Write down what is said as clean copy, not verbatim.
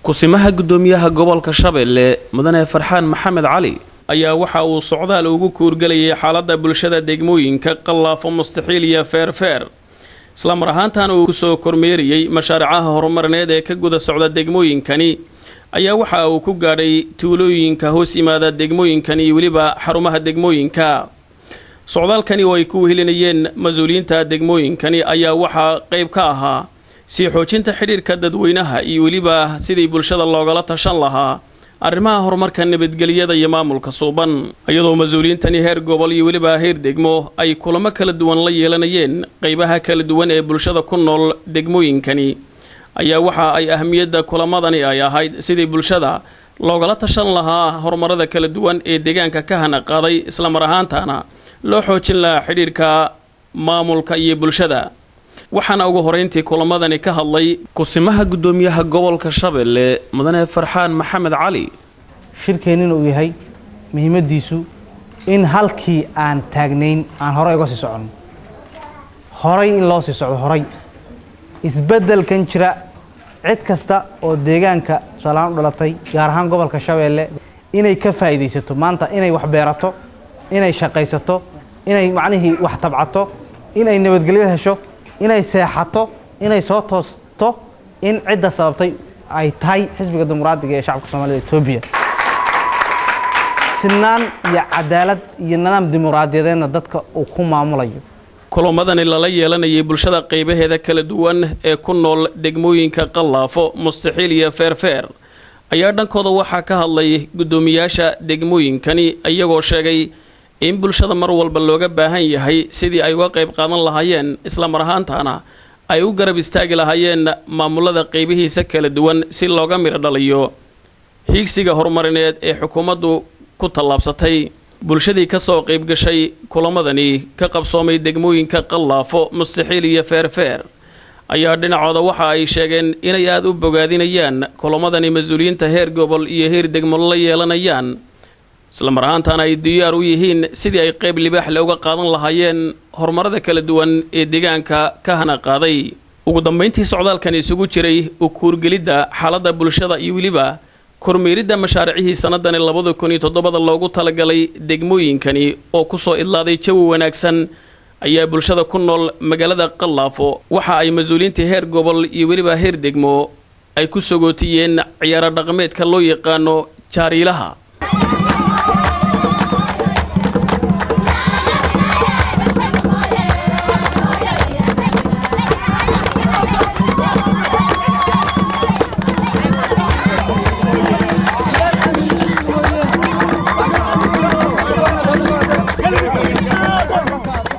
kusimaha gudoomiyaha gobolka Shabeelle mudane Farxaan Maxamed Cali ayaa waxa uu socdaal ugu kuurgalayay xaaladda bulshada degmooyinka Qallaafo Mustaxiil iyo Feerfeer isla mar ahaantaana uu soo kormeeriyay mashaariicaha horumarineed ee ka guda socda degmooyinkani ayaa waxa uu ku gaadhay tuulooyinka hoos yimaada degmooyinkani waliba xarumaha degmooyinka socdaalkani oo ay ku helinayeen mas'uuliyiinta degmooyinkani ayaa waxa qayb ka ahaa si xoojinta xiriirka dadweynaha iyo waliba sidii bulshada loogala tashan lahaa arrimaha horumarka nabadgelyada iyo maamulka suuban iyadoo mas'uuliyiintani heer gobol iyo waliba heer degmo ay kulamo kala duwan la yeelanayeen qaybaha kala duwan ee bulshada ku nool degmooyinkani ayaa waxa ay ahmiyadda kulamadani ay ahayd sidii bulshada loogala tashan lahaa horumarada kala duwan ee deegaanka ka hana qaaday isla mar ahaantaana loo xoojin lahaa xiriirka maamulka iyo bulshada waxaana ugu horeyntii kulamadani ka hadlay kusimaha gudoomiyaha gobolka Shabeelle mudane Farxaan Maxamed Cali shirkeenina uu yahay muhiimadiisu in halkii aan taagnayn aan hore uga sii socono hore in loo sii socdo hore isbeddelkan jira cid kasta oo deegaanka Soolaan u dhalatay gaar ahaan gobolka Shabeelle inay ka faa'iideysato maanta inay wax beerato inay shaqaysato inay macnaheedu wax tabcato inay nabadgelyo hesho inay seexato inay soo toosto in cidda sababtay ay tahay xisbiga dimuqraadiga ee shacabka Soomaaliyeed Itoobiya sinaan iyo cadaalad iyo nidaam dimuqraadiyadeedna dadka uu ku maamulayo kulamadani la yeelanayay bulshada qaybaheeda kala duwan ee ku nool degmooyinka Qallaafo Mustaxiil iyo Feerfeer ayaa dhankooda waxa ka hadlay gudoomiyaasha degmooyinkani iyagoo sheegay in bulshada mar walba looga baahan yahay sidii ay uga qayb qaadan lahaayeen isla mar ahaantaana ay u garab istaagi lahaayeen maamulada qaybihiisa kala duwan si looga miro dhaliyo higsiga horumarineed ee xukuumaddu ku tallaabsatay bulshadii ka soo qayb gashay kulamadani ka qabsoomay degmooyinka Qallaafo Mustaxiil iyo Feerfeer ayaa dhinacooda waxa ay sheegeen inay aad u bogaadinayaan kulamadani mas'uuliyiinta heer gobol iyo heer degmo la yeelanayaan isla mar ahaantaana ay diyaar u yihiin sidii ay qayb libaax leh uga qaadan lahaayeen horumarada kala duwan ee deegaanka ka hana qaaday ugu dambeyntii socdaalkan isugu jiray u kuurgelidda xaaladda bulshada iyo waliba kormeeridda mashaariicii sanadani 2007 loogu talagalay degmooyinkani oo ku soo idlaaday jawi wanaagsan ayaa bulshada ku nool magaalada Qallaafo waxa ay mas'uuliyiinta heer gobol iyo waliba heer degmo ay ku sogootiyeen ciyaar dhaqameedka loo yaqaano jaariilaha